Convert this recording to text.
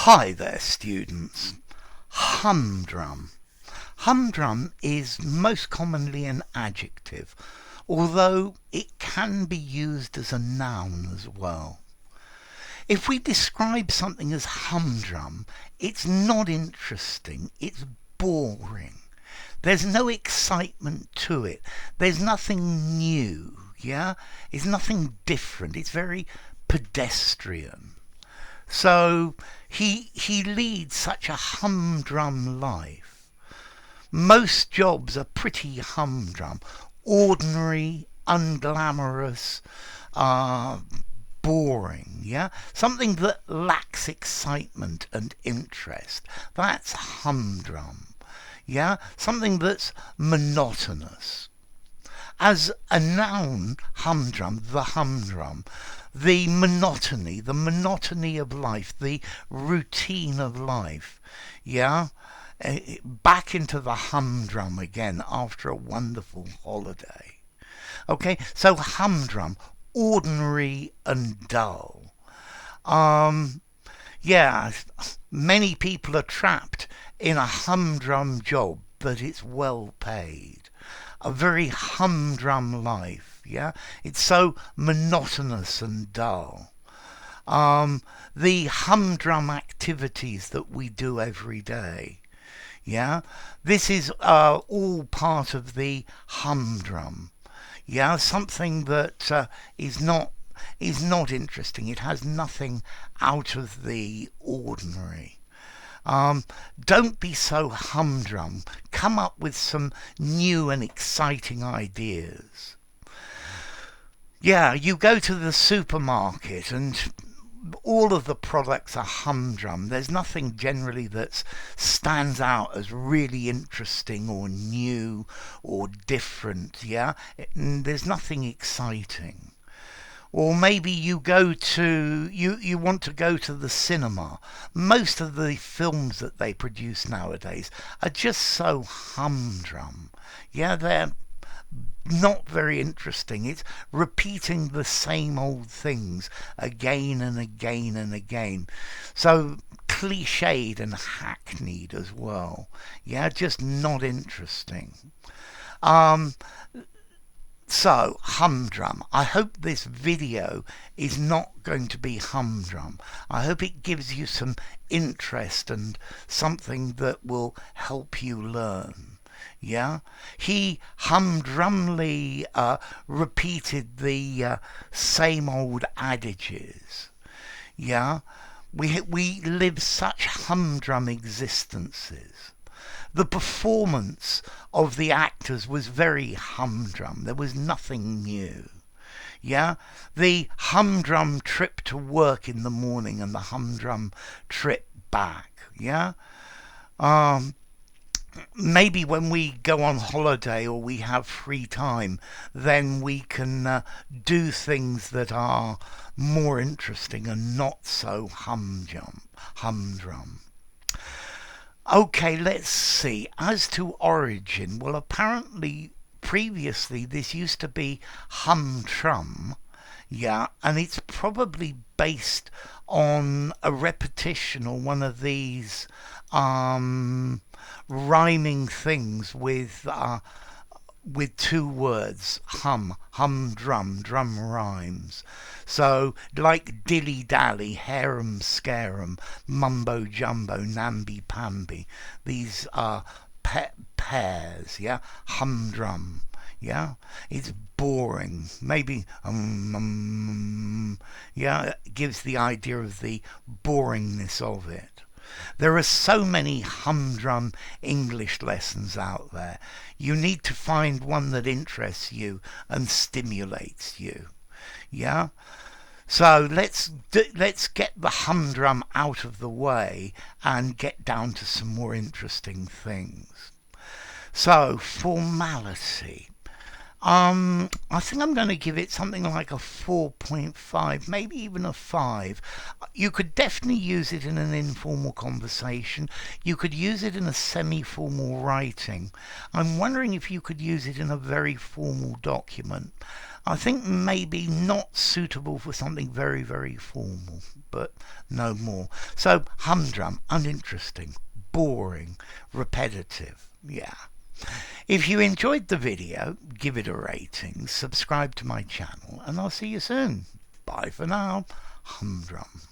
Hi there, students. Humdrum. Humdrum is most commonly an adjective, although it can be used as a noun as well. If we describe something as humdrum, it's not interesting, it's boring. There's no excitement to it. There's nothing new, yeah? It's nothing different. It's very pedestrian. So he leads such a humdrum life. Most jobs are pretty humdrum, ordinary, unglamorous, uh, boring, yeah? Something that lacks excitement and interest. That's humdrum, yeah? Something that's monotonous. As a noun, humdrum, the monotony of life, the routine of life, yeah? Back into the humdrum again after a wonderful holiday. Okay, so humdrum, ordinary and dull. Yeah, many people are trapped in a humdrum job, but it's well paid. A very humdrum life, yeah? It's so monotonous and dull. The humdrum activities that we do every day, yeah? This is all part of the humdrum, yeah? Something that is not interesting. It has nothing out of the ordinary. Don't be so humdrum. Come up with some new and exciting ideas. Yeah, you go to the supermarket and all of the products are humdrum. There's nothing generally that stands out as really interesting or new or different, yeah? There's nothing exciting. Or maybe you want to go to the cinema. Most of the films that they produce nowadays are just so humdrum. Yeah, they're not very interesting. It's repeating the same old things again and again and again. So cliched and hackneyed as well. Yeah, just not interesting. Um, So, humdrum. I hope this video is not going to be humdrum. I hope it gives you some interest and something that will help you learn. Yeah? He humdrumly repeated the same old adages. Yeah? We live such humdrum existences. The performance of the actors was very humdrum. There was nothing new. Yeah? The humdrum trip to work in the morning and the humdrum trip back. Yeah? Um, Maybe when we go on holiday or we have free time, then we can do things that are more interesting and not so humdrum. Okay, let's see. As to origin, well, apparently previously this used to be humdrum, yeah, and it's probably based on a repetition or one of these rhyming things with two words, humdrum, drum rhymes. So, like dilly dally, harum scarum, mumbo jumbo, namby pamby, these are pairs, yeah? Humdrum, yeah? It's boring. Maybe, yeah, it gives the idea of the boringness of it. There are so many humdrum English lessons out there. You need to find one that interests you and stimulates you. Yeah? So let's get the humdrum out of the way and get down to some more interesting things. So, formality. I think I'm going to give it something like a 4.5, maybe even a 5. You could definitely use it in an informal conversation. You could use it in a semi-formal writing. I'm wondering if you could use it in a very formal document. I think maybe not suitable for something very, very formal, but no more. So, humdrum, uninteresting, boring, repetitive. Yeah. If you enjoyed the video, give it a rating, subscribe to my channel, and I'll see you soon. Bye for now. Humdrum.